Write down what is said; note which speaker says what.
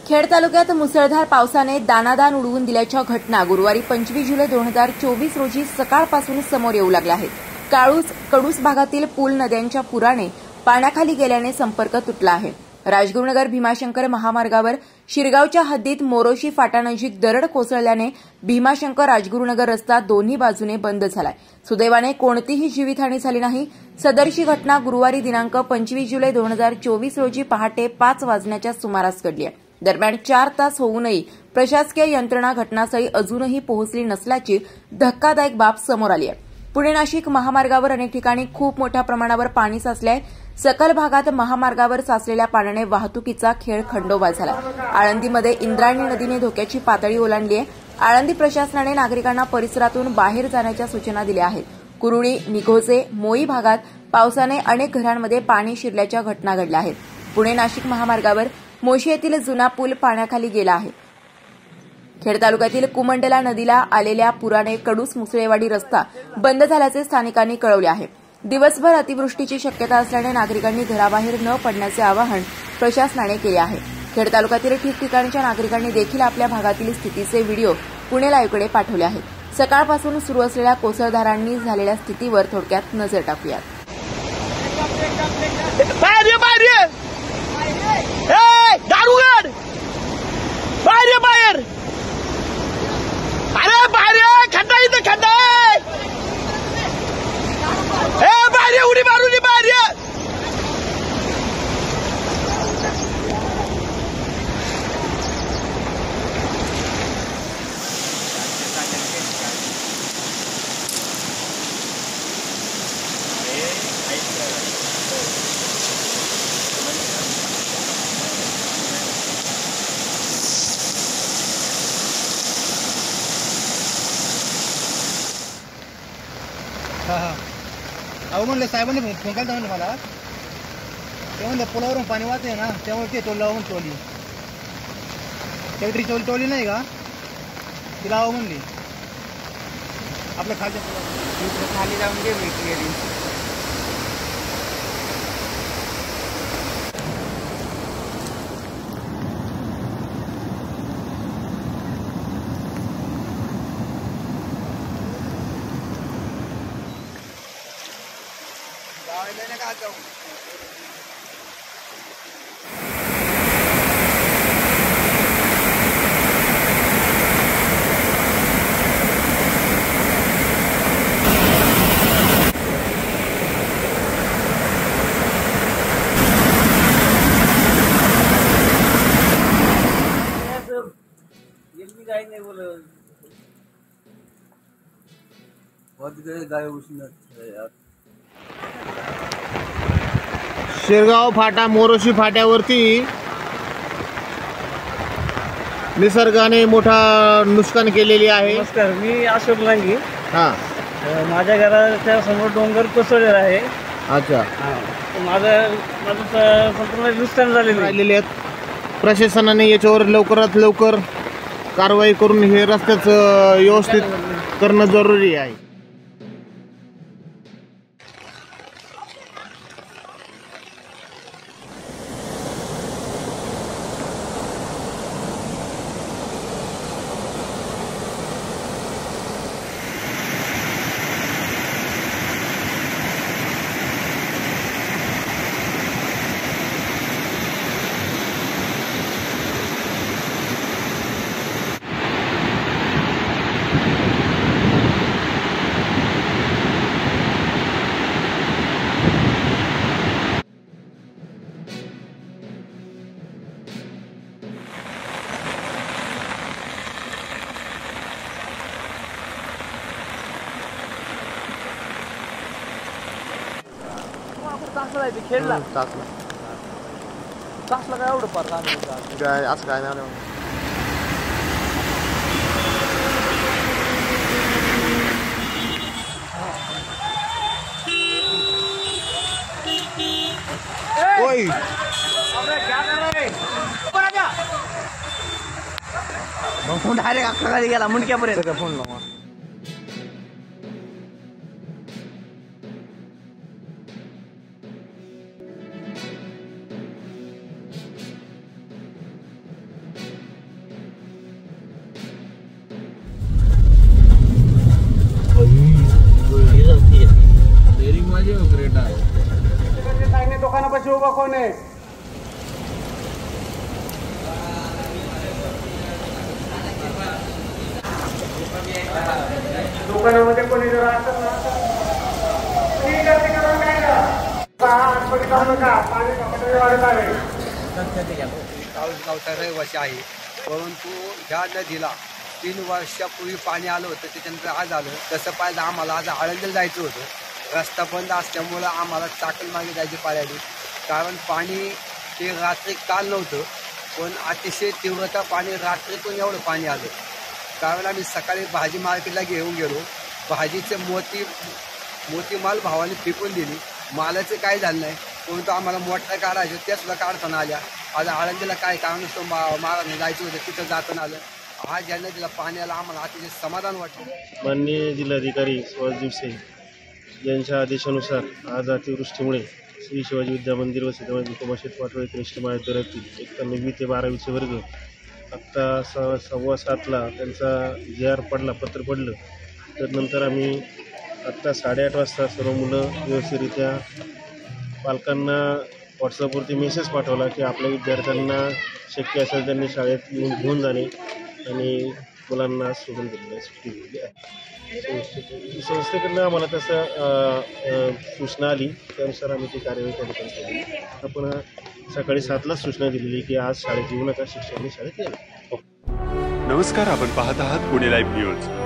Speaker 1: खेड तालुक्यात मुसळधार पावसाने दाणादाण उडवून दिल्याच्या घटना गुरुवारी 25 जुलै 2024 रोजी सकाळपासून समोर येऊ लागल्या आहेत। काळूस कडूस भागातील पूल नद्यांच्या पुराने पाण्याखाली गेल्याने संपर्क तुटला आहे। राजगुरुनगर भीमाशंकर महामार्गावर शिरगावच्या हद्दीत मोरोशी फाटानजीक दरड कोसळल्याने भीमाशंकर राजगुरुनगर रस्ता दोन्ही बाजूने बंद झालाय। सुदैवाने कोणतीही जीवितहानी झाली नाही। सदरची घटना गुरुवारी दिनांक 25 जुलै 2024 रोजी पहाटे 5 वाजण्याच्या सुमारास घडली आहे। दरम्यान 4 तास होऊनही प्रशासकीय यंत्रणा घटनास्थळी अजूनही पोहोचली नसल्याची धक्कादायक बाब समोर आली आहे। पुणे नाशिक महामार्गावर अनेक ठिकाणी खूप मोठ्या प्रमाणावर पाणी साचले आहे। सकल भागात महामार्गावर साचलेल्या पाण्याने वाहतुकीचा खेळ खंडोबा झाला। आळंदीमध्ये इंद्रायणी नदीने धोक्याची पातळी ओलांडली आहे। आळंदी प्रशासनाने नागरिकांना परिसरातून बाहेर जाण्याच्या सूचना दिल्या आहेत। कुरुळी, निघोजे, मोई भागात पावसाने अनेक घरांमध्ये पाणी शिरल्याच्या घटना घडल्या आहेत। पुणे नाशिक महामार्गावर मोशी येथील जुना पूल पाण्याखाली गेला आहे। खेड तालुक्यातील कुमंडला नदीला आलेल्या पुराने कडूस मुसळेवाडी रस्ता बंद झाल्याचे स्थानिकांनी कळवले आहे। दिवसभर अतिवृष्टीची शक्यता असल्याने नागरिकांनी घराबाहेर न पडण्याचे आवाहन प्रशासनाने केले आहे। खेड तालुक्यातील ठिकठिकाणच्या नागरिकांनी देखील आपल्या भागातील स्थितीचे व्हिडिओ पुणे लाईव्हकडे पाठवले आहेत। सकाळपासून सुरू असलेल्या कोसळधारांनी झालेल्या स्थितीवर थोडक्यात नजर टाकूया।
Speaker 2: दारुगड बाहेर बाहेर अरे बाहेर खड्डा इथं खड्डा बाहेर उडी मारून बाहेर
Speaker 3: अहो म्हणलं साहेबांनी फोन केला म्हणलं मला ते म्हणलं पुलावरून पाणी वाहते ना त्यामुळे ते टोल लावून टोली सेक्रेटरी टोली नाही का ती लावा म्हणली आपल्या खालच्या खाली जाऊन गेली।
Speaker 4: शिरगाव फाटा मोरोशी फाट्यावरती निसर्गाने मोठा नुकसान केलेली आहे।
Speaker 5: नमस्कार, मी अशोक लांगी। माझ्या घराच्या समोर डोंगर कोसळलेला आहे।
Speaker 4: अच्छा,
Speaker 5: माझं संपूर्ण नुकसान झालेले
Speaker 4: आहेत। प्रशासनाने याच्यावर लवकरात लवकर कारवाई करून हे रस्त्याचं व्यवस्थित करणं जरुरी आहे।
Speaker 5: खेळला
Speaker 4: तासला
Speaker 5: काय एवढं पार
Speaker 4: काय असं काय नाही। ओय
Speaker 5: फोन डायरेक्ट अख्खा गेला मुंडक्यापर्यंत
Speaker 4: फोन लावा।
Speaker 6: पाशी उभा कोण आहे? दुकानामध्ये कोणी जर असेल ना ठीक आहे, तिकडे नाही का आतमध्ये जाऊ नका, पाणी कपाटाने वाढत आहे.
Speaker 7: गावचा रहिवासी आहे, परंतु ह्या नदीला 3 वर्षापूर्वी पाणी आलं होतं, त्याच्यानंतर आज आलं. तसं पाहिलं आम्हाला आज आळंदीला जायचं होतं, रस्ता बंद असल्यामुळं आम्हाला चाकणमागे जायची पाळी आली. कारण पाणी ते रात्री काल नव्हतं, पण अतिशय तीव्रता पाणी रात्रीतून एवढं पाणी आलं. कारण आम्ही सकाळी भाजी मार्केटला घेऊन गेलो, भाजीचे मोतीमाल भावाने फेकून दिली, मालाचं काही झालं नाही. परंतु आम्हाला मोठ्या काढायच्या त्या सुद्धा काढताना आल्या. आज आळंदीला काय कारण नसतं महाराजांना जायचं होतं, तिथं जाताना आलं. आज ज्या नदीला पाण्याला आम्हाला अतिशय समाधान वाटलं.
Speaker 8: माननीय जिल्हाधिकारी सुभाष दिवसे यांच्या आदेशानुसार आज अतिवृष्टीमुळे श्री शिवाजी विद्या मंदिर व सीतामाता कुमाशेत पाटोळे कनिष्ठ महाविद्यालयातील इयत्ता 9वी ते 12वीचे वर्ग आत्ता 7:15 त्यांचा JR पडला, पत्र पडलं. तर नंतर आम्ही आत्ता 8:30 वाजता सर्व मुलं व्यवस्थितरित्या पालकांना व्हॉट्सअपवरती मेसेज पाठवला की आपल्या विद्यार्थ्यांना शक्य असेल त्यांनी शाळेत येऊन घेऊन जाणे आणि मुलांना सोडून दिलेली आहे, सुट्टी दिलेली आहे. संस्थेकडनं आम्हाला तसं सूचना आली, त्यानुसार आम्ही ती कार्यवाही त्या ठिकाणी केली. आपण सकाळी 7लाच सूचना दिलेली की आज शाळेत येऊ नका, शिक्षकांनी शाळेत यावे.
Speaker 9: नमस्कार, आपण पाहत आहात पुणे लाईव्ह न्यूज.